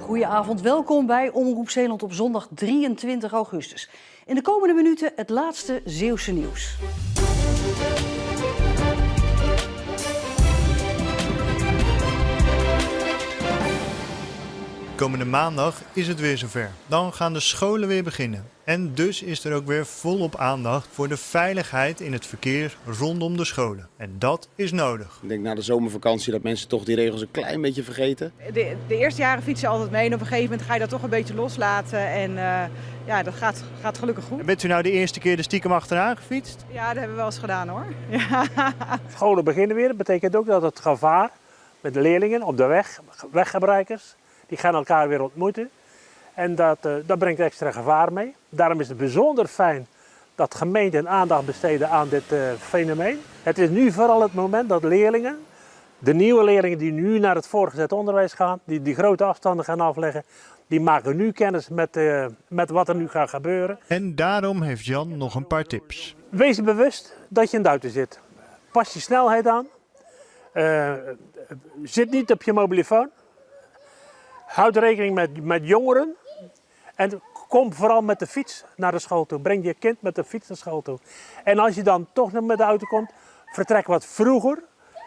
Goedenavond, welkom bij Omroep Zeeland op zondag 23 augustus. In de komende minuten het laatste Zeeuwse nieuws. Komende maandag is het weer zover. Dan gaan de scholen weer beginnen. En dus is er ook weer volop aandacht voor de veiligheid in het verkeer rondom de scholen. En dat is nodig. Ik denk na de zomervakantie dat mensen toch die regels een klein beetje vergeten. De eerste jaren fiets je altijd mee en op een gegeven moment ga je dat toch een beetje loslaten. En ja, dat gaat gelukkig goed. En bent u nou de eerste keer de stiekem achteraan gefietst? Ja, dat hebben we wel eens gedaan hoor. Ja. Scholen beginnen weer. Dat betekent ook dat het gevaar met de leerlingen op de weg, weggebruikers, die gaan elkaar weer ontmoeten. En dat brengt extra gevaar mee. Daarom is het bijzonder fijn dat gemeenten aandacht besteden aan dit fenomeen. Het is nu vooral het moment dat leerlingen, de nieuwe leerlingen die nu naar het voortgezet onderwijs gaan, die grote afstanden gaan afleggen, die maken nu kennis met wat er nu gaat gebeuren. En daarom heeft Jan nog een paar tips. Wees bewust dat je in de auto zit. Pas je snelheid aan. Zit niet op je mobielefoon. Houd rekening met jongeren. En kom vooral met de fiets naar de school toe. Breng je kind met de fiets naar school toe. En als je dan toch nog met de auto komt, vertrek wat vroeger.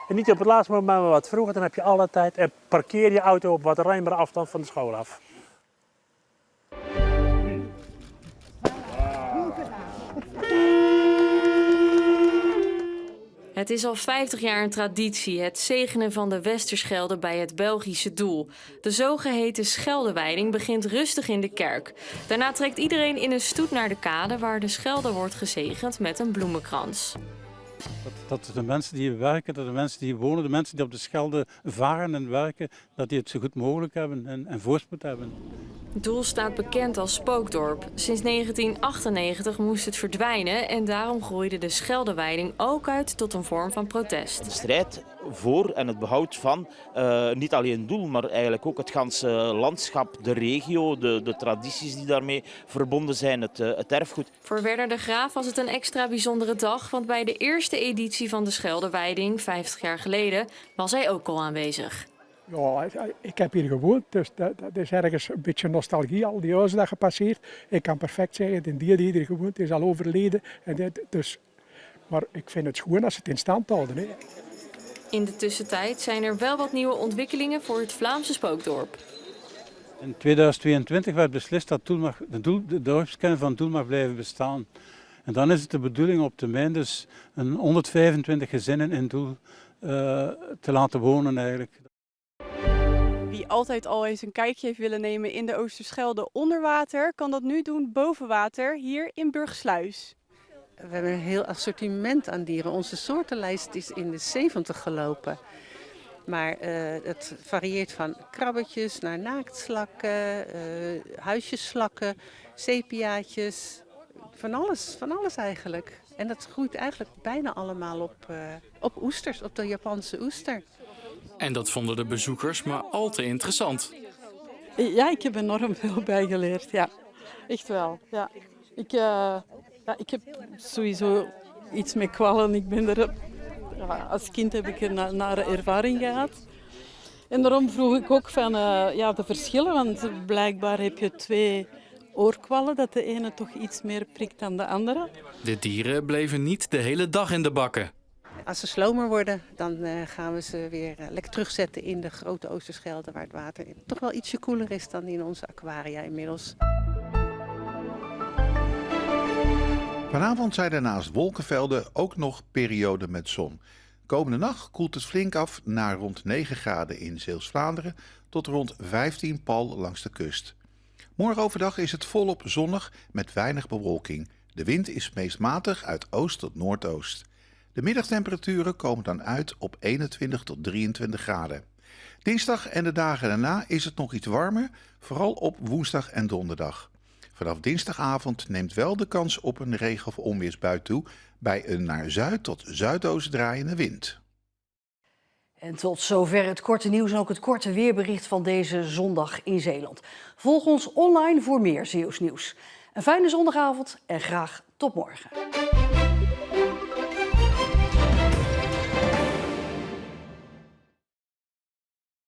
En niet op het laatste moment, maar wat vroeger. Dan heb je alle tijd. En parkeer je auto op wat ruimere afstand van de school af. Het is al 50 jaar een traditie, het zegenen van de Westerschelde bij het Belgische doel. De zogeheten Scheldewijding begint rustig in de kerk. Daarna trekt iedereen in een stoet naar de kade waar de Schelde wordt gezegend met een bloemenkrans. Dat de mensen die hier werken, dat de mensen die hier wonen, de mensen die op de Schelde varen en werken, dat die het zo goed mogelijk hebben en voorspoed hebben. Doel staat bekend als spookdorp. Sinds 1998 moest het verdwijnen en daarom groeide de Scheldewijding ook uit tot een vorm van protest. De strijd voor en het behoud van niet alleen Doel, maar eigenlijk ook het ganse landschap, de regio, de tradities die daarmee verbonden zijn, het erfgoed. Voor Werner de Graaf was het een extra bijzondere dag, want bij de eerste editie van de Scheldewijding, 50 jaar geleden, was hij ook al aanwezig. Ja, ik heb hier gewoond, dus dat is ergens een beetje nostalgie, al die huizen dat gepasseerd. Ik kan perfect zeggen, de die hier gewoond is al overleden. Maar ik vind het schoon als ze het in stand houden. Hè. In de tussentijd zijn er wel wat nieuwe ontwikkelingen voor het Vlaamse spookdorp. In 2022 werd beslist dat de dorpskern van Doel mag blijven bestaan. En dan is het de bedoeling op termijn dus 125 gezinnen in Doel te laten wonen eigenlijk. Wie altijd al eens een kijkje heeft willen nemen in de Oosterschelde onder water, kan dat nu doen boven water, hier in Burgsluis. We hebben een heel assortiment aan dieren. Onze soortenlijst is in de 70 gelopen. Maar het varieert van krabbetjes naar naaktslakken, huisjesslakken, sepiaatjes, van alles eigenlijk. En dat groeit eigenlijk bijna allemaal op oesters, op de Japanse oester. En dat vonden de bezoekers maar al te interessant. Ja, ik heb enorm veel bijgeleerd. Ja, echt wel. Ja. Ik heb sowieso iets met kwallen. Als kind heb ik een nare ervaring gehad. En daarom vroeg ik ook van de verschillen. Want blijkbaar heb je 2 oorkwallen, dat de ene toch iets meer prikt dan de andere. De dieren bleven niet de hele dag in de bakken. Als ze slomer worden, dan gaan we ze weer lekker terugzetten in de grote Oosterschelde, waar het water toch wel ietsje koeler is dan in onze aquaria inmiddels. Vanavond zijn er naast wolkenvelden ook nog perioden met zon. Komende nacht koelt het flink af naar rond 9 graden in Zeeuws-Vlaanderen tot rond 15 pal langs de kust. Morgen overdag is het volop zonnig met weinig bewolking. De wind is meest matig uit oost tot noordoost. De middagtemperaturen komen dan uit op 21 tot 23 graden. Dinsdag en de dagen daarna is het nog iets warmer, vooral op woensdag en donderdag. Vanaf dinsdagavond neemt wel de kans op een regen- of onweersbui toe bij een naar zuid tot zuidoost draaiende wind. En tot zover het korte nieuws en ook het korte weerbericht van deze zondag in Zeeland. Volg ons online voor meer Zeeuws nieuws. Een fijne zondagavond en graag tot morgen.